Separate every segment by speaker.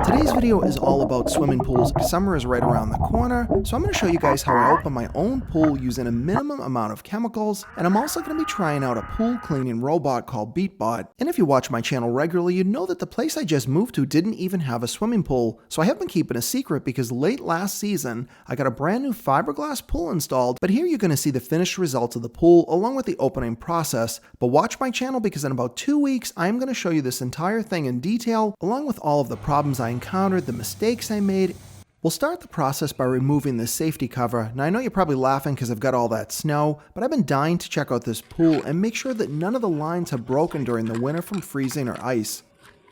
Speaker 1: Today's video is all about swimming pools. Summer is right around the corner, so I'm going to show you guys how I open my own pool using a minimum amount of chemicals, and I'm also going to be trying out a pool cleaning robot called BeatBot. And if you watch my channel regularly, you'd know that the place I just moved to didn't even have a swimming pool, so I have been keeping a secret because late last season, I got a brand new fiberglass pool installed, but here you're going to see the finished results of the pool along with the opening process. But watch my channel because in about 2 weeks, I'm going to show you this entire thing in detail, along with all of the problems I encountered, the mistakes I made. We'll start the process by removing this safety cover. Now I know you're probably laughing because I've got all that snow, but I've been dying to check out this pool and make sure that none of the lines have broken during the winter from freezing or ice.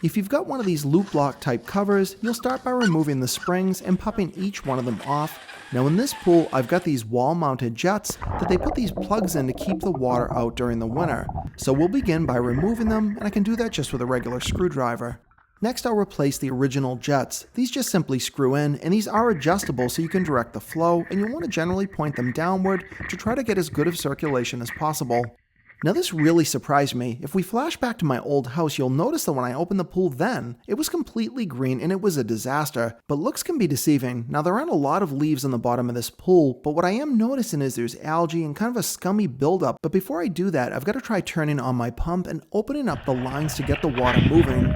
Speaker 1: If you've got one of these loop lock type covers, you'll start by removing the springs and popping each one of them off. Now in this pool, I've got these wall mounted jets that they put these plugs in to keep the water out during the winter. So we'll begin by removing them, and I can do that just with a regular screwdriver. Next, I'll replace the original jets. These just simply screw in, and these are adjustable so you can direct the flow, and you want to generally point them downward to try to get as good of circulation as possible. Now this really surprised me. If we flash back to my old house, you'll notice that when I opened the pool then, it was completely green and it was a disaster. But looks can be deceiving. Now there aren't a lot of leaves on the bottom of this pool, but what I am noticing is there's algae and kind of a scummy buildup. But before I do that, I've got to try turning on my pump and opening up the lines to get the water moving.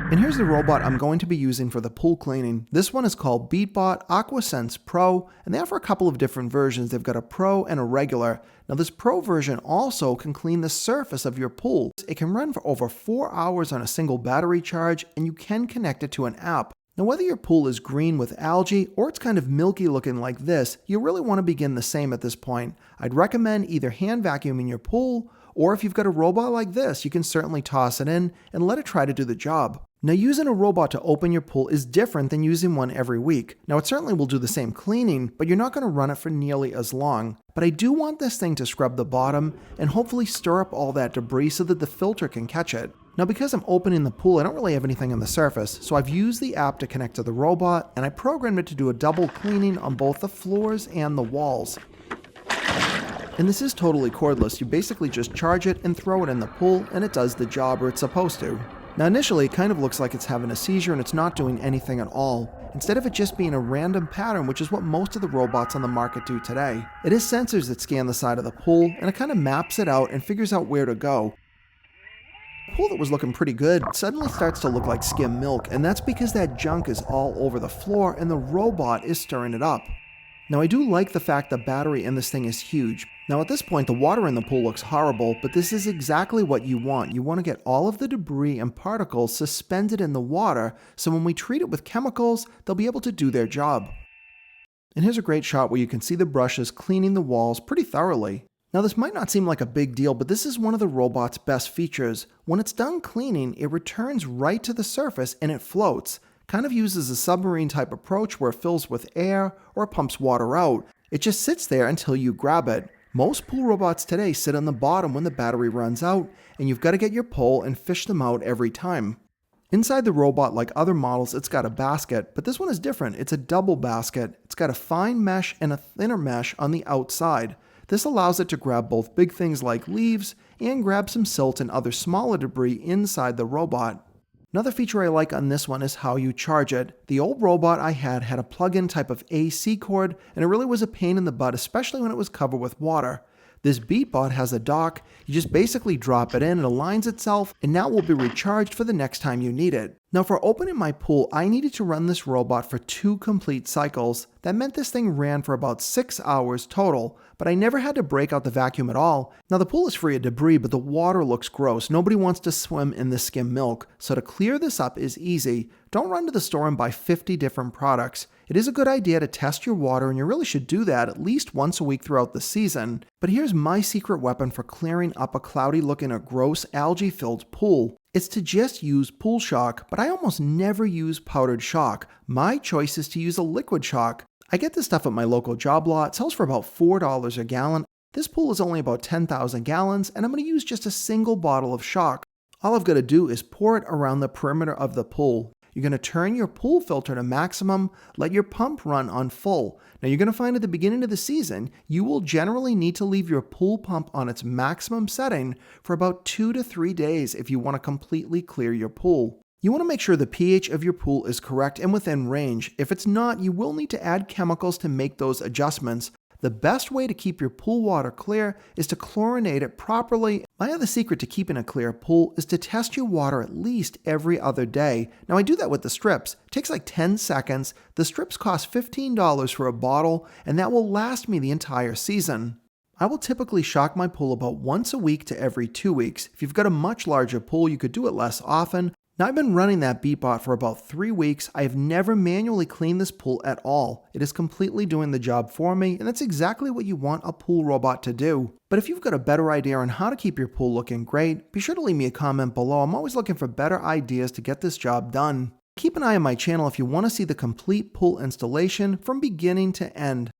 Speaker 1: And here's the robot I'm going to be using for the pool cleaning. This one is called BeatBot Aquasense Pro, and they offer a couple of different versions. They've got a Pro and a regular. Now this Pro version also can clean the surface of your pool. It can run for over 4 hours on a single battery charge, and you can connect it to an app. Now whether your pool is green with algae or it's kind of milky looking like this, you really want to begin the same at this point. I'd recommend either hand vacuuming your pool, or if you've got a robot like this, you can certainly toss it in and let it try to do the job. Now using a robot to open your pool is different than using one every week. Now it certainly will do the same cleaning, but you're not going to run it for nearly as long. But I do want this thing to scrub the bottom and hopefully stir up all that debris so that the filter can catch it. Now because I'm opening the pool, I don't really have anything on the surface, so I've used the app to connect to the robot, and I programmed it to do a double cleaning on both the floors and the walls. And this is totally cordless. You basically just charge it and throw it in the pool, and it does the job, or it's supposed to. Now initially it kind of looks like it's having a seizure and it's not doing anything at all, instead of it just being a random pattern, which is what most of the robots on the market do today. It is sensors that scan the side of the pool, and it kind of maps it out and figures out where to go. The pool that was looking pretty good suddenly starts to look like skim milk, and that's because that junk is all over the floor and the robot is stirring it up. Now I do like the fact the battery in this thing is huge. Now at this point the water in the pool looks horrible, but this is exactly what you want. You want to get all of the debris and particles suspended in the water, so when we treat it with chemicals, they'll be able to do their job. And here's a great shot where you can see the brushes cleaning the walls pretty thoroughly. Now this might not seem like a big deal, but this is one of the robot's best features. When it's done cleaning, it returns right to the surface and it floats. Kind of uses a submarine type approach where it fills with air or pumps water out. It just sits there until you grab it. Most pool robots today sit on the bottom when the battery runs out, and you've got to get your pole and fish them out every time. Inside the robot, like other models, it's got a basket, but this one is different. It's a double basket. It's got a fine mesh and a thinner mesh on the outside. This allows it to grab both big things like leaves and grab some silt and other smaller debris inside the robot. Another feature I like on this one is how you charge it. The old robot I had a plug-in type of AC cord, and it really was a pain in the butt, especially when it was covered with water. This BeatBot has a dock. You just basically drop it in, it aligns itself, and now it will be recharged for the next time you need it. Now for opening my pool, I needed to run this robot for 2 complete cycles. That meant this thing ran for about 6 hours total, but I never had to break out the vacuum at all. Now the pool is free of debris, but the water looks gross. Nobody wants to swim in this skim milk, so to clear this up is easy. Don't run to the store and buy 50 different products. It is a good idea to test your water, and you really should do that at least once a week throughout the season. But here's my secret weapon for clearing up a cloudy looking or gross algae filled pool. It's to just use pool shock, but I almost never use powdered shock. My choice is to use a liquid shock. I get this stuff at my local job lot. It sells for about $4 a gallon. This pool is only about 10,000 gallons, and I'm going to use just a single bottle of shock. All I've got to do is pour it around the perimeter of the pool. You're going to turn your pool filter to maximum, let your pump run on full. Now you're going to find at the beginning of the season, you will generally need to leave your pool pump on its maximum setting for about 2 to 3 days if you want to completely clear your pool. You want to make sure the pH of your pool is correct and within range. If it's not, you will need to add chemicals to make those adjustments. The best way to keep your pool water clear is to chlorinate it properly. My other secret to keeping a clear pool is to test your water at least every other day. Now I do that with the strips. It takes like 10 seconds. The strips cost $15 for a bottle, and that will last me the entire season. I will typically shock my pool about once a week to every 2 weeks. If you've got a much larger pool, you could do it less often. Now I've been running that BeatBot for about 3 weeks. I have never manually cleaned this pool at all. It is completely doing the job for me, and that's exactly what you want a pool robot to do. But if you've got a better idea on how to keep your pool looking great, be sure to leave me a comment below. I'm always looking for better ideas to get this job done. Keep an eye on my channel if you want to see the complete pool installation from beginning to end.